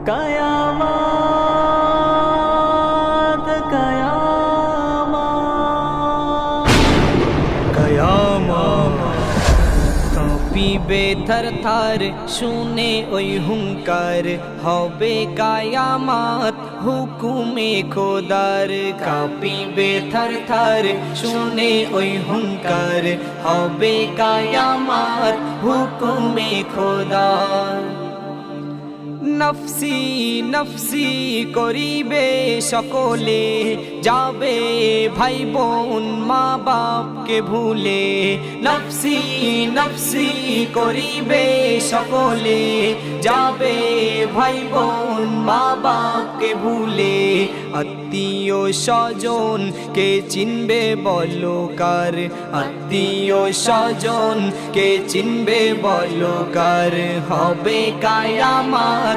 कयामत कयामत कयामत কাঁপিবে থরথর শুনে ওই হুঙ্কার হবে কায়ামত হুকুমে খোদার কাঁপিবে থরথর শুনে ওই হুঙ্কার হবে কায়ামত হুকুমে খোদার নফসি নফসি করিবে সকলে যাবে ভাই বোন মা বাপকে ভুলে নফসি নফসি করিবে সকলে যাবে ভাই বোন মা বাপকে ভুলে আত্মীয় স্বজন কে চিনবে বলো কার আত্মীয় স্বজন কে চিনবে বলো কার হবে কায়ামত